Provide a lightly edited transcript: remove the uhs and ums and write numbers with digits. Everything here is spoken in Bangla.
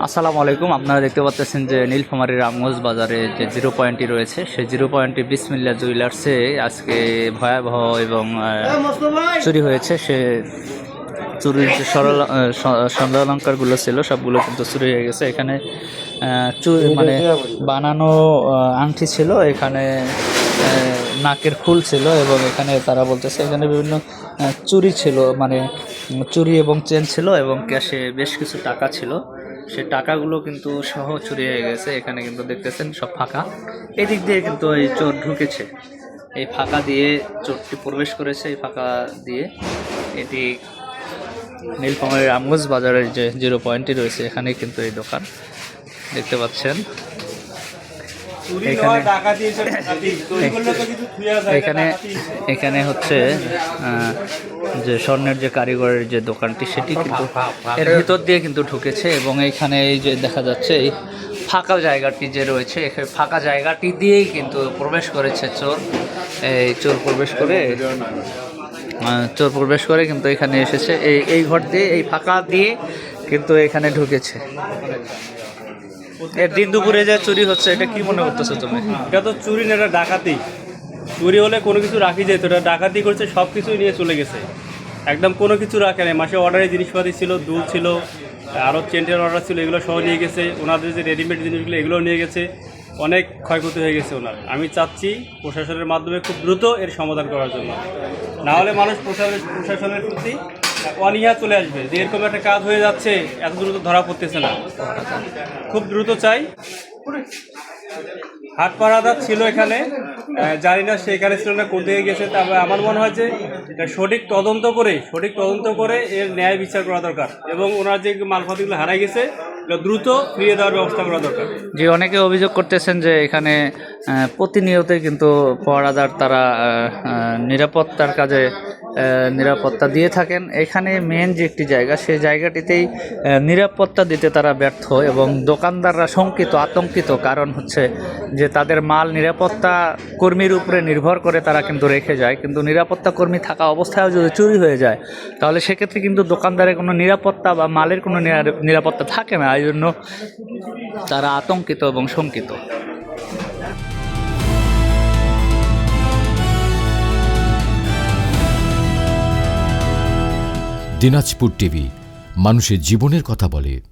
আসসালামু আলাইকুম। আপনারা দেখতে পাচ্ছেন যে নীলফামারীর রামগঞ্জ বাজারে যে জিরো পয়েন্টটি রয়েছে, সেই জিরো পয়েন্টটি বিসমিল্লাহ জুয়েলার্সে আজকে ভয়াবহ এবং চুরি হয়েছে। সে চুরির যে স্বর্ণালঙ্কারগুলো ছিল সবগুলো কিন্তু চুরি হয়ে গেছে। এখানে মানে বানানো আংটি ছিল, এখানে নাকের ফুল ছিল এবং এখানে তারা বলতেছে এখানে বিভিন্ন চুরি ছিল, মানে চুরি এবং চেন ছিল এবং ক্যাশে বেশ কিছু টাকা ছিল। সে টাকাগুলো কিন্তু সহ চুরি হয়ে গেছে। এখানে কিন্তু দেখতেছেন সব ফাঁকা, এদিক দিয়ে কিন্তু এই চোর ঢুকেছে, এই ফাঁকা দিয়ে চোরটি প্রবেশ করেছে। এই ফাঁকা দিয়ে এটি নীলফামারীর রামগঞ্জ বাজারের যে জিরো পয়েন্টটি রয়েছে এখানে কিন্তু এই দোকান দেখতে পাচ্ছেন। এখানে হচ্ছে যে স্বর্ণের যে কারিগরের যে দোকানটি সেটি কিন্তু এর ভিতর দিয়ে কিন্তু ঢুকেছে এবং এইখানে এই যে দেখা যাচ্ছে এই ফাঁকা জায়গাটি যে রয়েছে, এখানে ফাঁকা জায়গাটি দিয়েই কিন্তু প্রবেশ করেছে চোর। এই চোর প্রবেশ করে কিন্তু এখানে এসেছে, এই ঘর দিয়ে, এই ফাঁকা দিয়ে কিন্তু এখানে ঢুকেছে। এর দিন দুপুরে যে চুরি হচ্ছে, এটা কি মনে করতেছো তুমি? এটা তো চুরি না, এটা ডাকাতি। চুরি হলে কোনো কিছু রাখি যেত, এটা ডাকাতি করছে, সব কিছুই নিয়ে চলে গেছে। একদম কোনো কিছু রাখে নাই। মাসে অর্ডারে জিনিসপাতি ছিল, দুধ ছিল, আরও চেন্টের অর্ডার ছিল, এগুলো সহ নিয়ে গেছে। ওনাদের যে রেডিমেড জিনিসগুলো এগুলো নিয়ে গেছে। অনেক ক্ষয়ক্ষতি হয়ে গেছে ওনার। আমি চাচ্ছি প্রশাসনের মাধ্যমে খুব দ্রুত এর সমাধান করার জন্য, না হলে মানুষ প্রশাসনের প্রতি অনীহা চলে আসবে যে এরকম একটা কাজ হয়ে যাচ্ছে, এত দ্রুত ধরা পড়তেছে না। খুব দ্রুত চাই। হাট পাড়াদার ছিল এখানে, জানি না সেখানে ছিল না, কোন দিকে গেছে। তবে আমার মনে হয় যে সঠিক তদন্ত করে এর ন্যায় বিচার করা দরকার এবং ওনার যে মালপাতিগুলো হারাই গেছে দ্রুত ফিরিয়ে দেওয়ার ব্যবস্থা করা দরকার। যে অনেকে অভিযোগ করতেছেন যে এখানে প্রতিনিয়তই কিন্তু পহরাদার তারা নিরাপত্তার কাজে নিরাপত্তা দিয়ে থাকেন। এখানে মেন যে একটি জায়গা, সেই জায়গাটিতেই নিরাপত্তা দিতে তারা ব্যর্থ এবং দোকানদাররা শঙ্কিত, আতঙ্কিত। কারণ হচ্ছে যে তাদের মাল নিরাপত্তা কর্মীর উপরে নির্ভর করে তারা কিন্তু রেখে যায়, কিন্তু নিরাপত্তা কর্মী থাকা অবস্থায়ও যদি চুরি হয়ে যায় তাহলে সেক্ষেত্রে কিন্তু দোকানদারের কোনো নিরাপত্তা বা মালের কোনো নিরাপত্তা থাকে না। এই জন্য তারা আতঙ্কিত এবং শঙ্কিত। দিনাজপুর টিভি, মানুষের জীবনের কথা বলে।